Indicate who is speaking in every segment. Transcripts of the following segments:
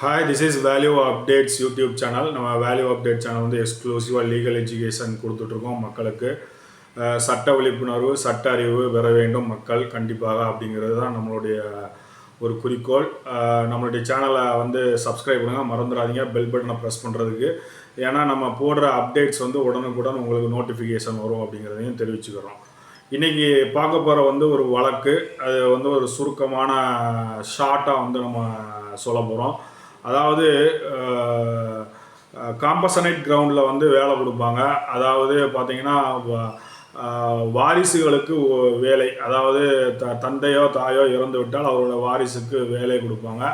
Speaker 1: Hi, this is value updates YouTube channel. நம்ம value update channel வந்து எக்ஸ்க்ளூசிவாக legal education கொடுத்துட்ருக்கோம் மக்களுக்கு. சட்ட விழிப்புணர்வு, சட்ட அறிவு பெற வேண்டும் மக்கள் கண்டிப்பாக, அப்படிங்கிறது தான் நம்மளுடைய ஒரு குறிக்கோள். நம்மளுடைய சேனலை வந்து சப்ஸ்கிரைப் பண்ணுங்கள், மறந்துடாதீங்க பெல் பட்டனை ப்ரெஸ் பண்ணுறதுக்கு. ஏன்னா நம்ம போடுற அப்டேட்ஸ் வந்து உடனுக்குடன் உங்களுக்கு நோட்டிஃபிகேஷன் வரும் அப்படிங்கிறதையும் தெரிவிச்சுக்கிறோம். இன்றைக்கி பார்க்க போகிற வந்து ஒரு வழக்கு, அது வந்து ஒரு சுருக்கமான ஷார்ட்டாக வந்து நம்ம சொல்ல போகிறோம். அதாவது காம்பசனைட் கிரவுண்டில் வந்து வேலை கொடுப்பாங்க. அதாவது பார்த்திங்கன்னா வாரிசுகளுக்கு வேலை, அதாவது தந்தையோ தாயோ இறந்து விட்டால் அவரோட வாரிசுக்கு வேலை கொடுப்பாங்க.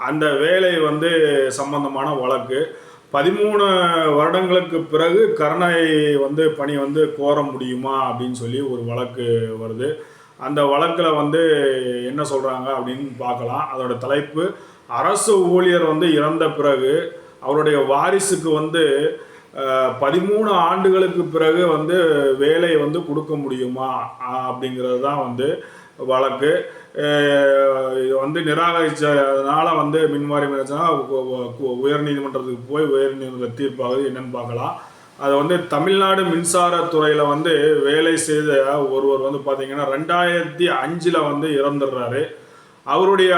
Speaker 1: அந்த வேலை வந்து சம்பந்தமான வழக்கு 13 வருடங்களுக்கு பிறகு கருணை வந்து பணி வந்து கோர முடியுமா அப்படின்னு சொல்லி ஒரு வழக்கு வருது. அந்த வழக்கில் வந்து என்ன சொல்கிறாங்க அப்படின்னு பார்க்கலாம். அதோட தலைப்பு, அரசு ஊழியர் வந்து இறந்த பிறகு அவருடைய வாரிசுக்கு வந்து 13 ஆண்டுகளுக்கு பிறகு வந்து வேலை வந்து கொடுக்க முடியுமா அப்படிங்கிறது தான் வந்து வழக்கு. இது வந்து நிராகரித்ததுனால வந்து மின்வாரியம் உயர்நீதிமன்றத்துக்கு போய் உயர்நீதிமன்ற தீர்ப்பாகுது என்னன்னு பார்க்கலாம். அது வந்து தமிழ்நாடு மின்சாரத்துறையில் வந்து வேலை செய்த ஒருவர் வந்து பார்த்திங்கன்னா 2005 வந்து இறந்துடுறாரு. அவருடைய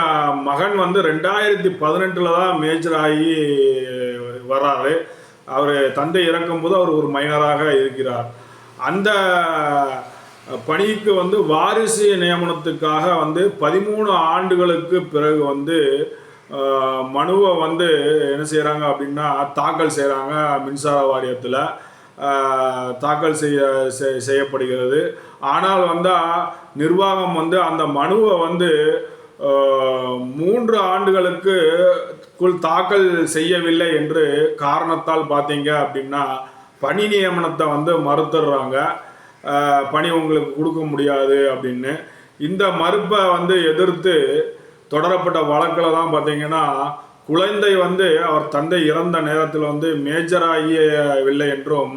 Speaker 1: மகன் வந்து 2018 தான் மேஜர் ஆகி வர்றாரு. அவர் தந்தை இறக்கும்போது அவர் ஒரு மைனராக இருக்கிறார். அந்த பணிக்கு வந்து வாரிசு நியமனத்துக்காக வந்து 13 ஆண்டுகளுக்கு பிறகு வந்து மனுவை வந்து என்ன செய்கிறாங்க அப்படின்னா தாக்கல் செய்கிறாங்க. மின்சார வாரியத்தில் தாக்கல் செய்யப்படுகிறது. ஆனால் வந்தால் நிர்வாகம் வந்து அந்த மனுவை வந்து 3 ஆண்டுகளுக்குள் தாக்கல் செய்யவில்லை என்று காரணத்தால் பார்த்தீங்க அப்படின்னா பணி நியமனத்தை வந்து மறுத்துடுறாங்க. பணி உங்களுக்கு கொடுக்க முடியாது அப்படின்னு. இந்த மறுப்பை வந்து எதிர்த்து தொடரப்பட்ட வழக்கில் தான் பார்த்தீங்கன்னா குழந்தை வந்து அவர் தந்தை இறந்த நேரத்தில் வந்து மேஜராகியவில்லை என்றும்,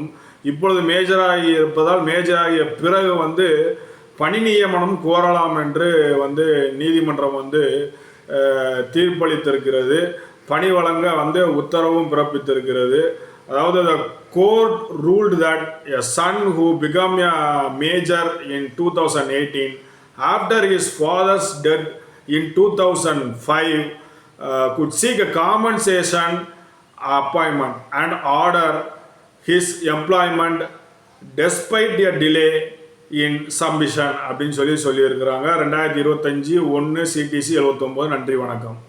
Speaker 1: இப்பொழுது மேஜராகி இருப்பதால் மேஜராகிய பிறகு வந்து பணி நியமனம் கோரலாம் என்று வந்து நீதிமன்றம் வந்து தீர்ப்பளித்திருக்கிறது. பணி வழங்க வந்து உத்தரவும் பிறப்பித்திருக்கிறது. அதாவது the court ruled that a son who became a major in 2018 after his father's death in 2005 could seek a compensation appointment and order his employment despite a delay in submission அப்படின்னு சொல்லியிருக்கிறாங்க. 2025 1 CTC 79. நன்றி, வணக்கம்.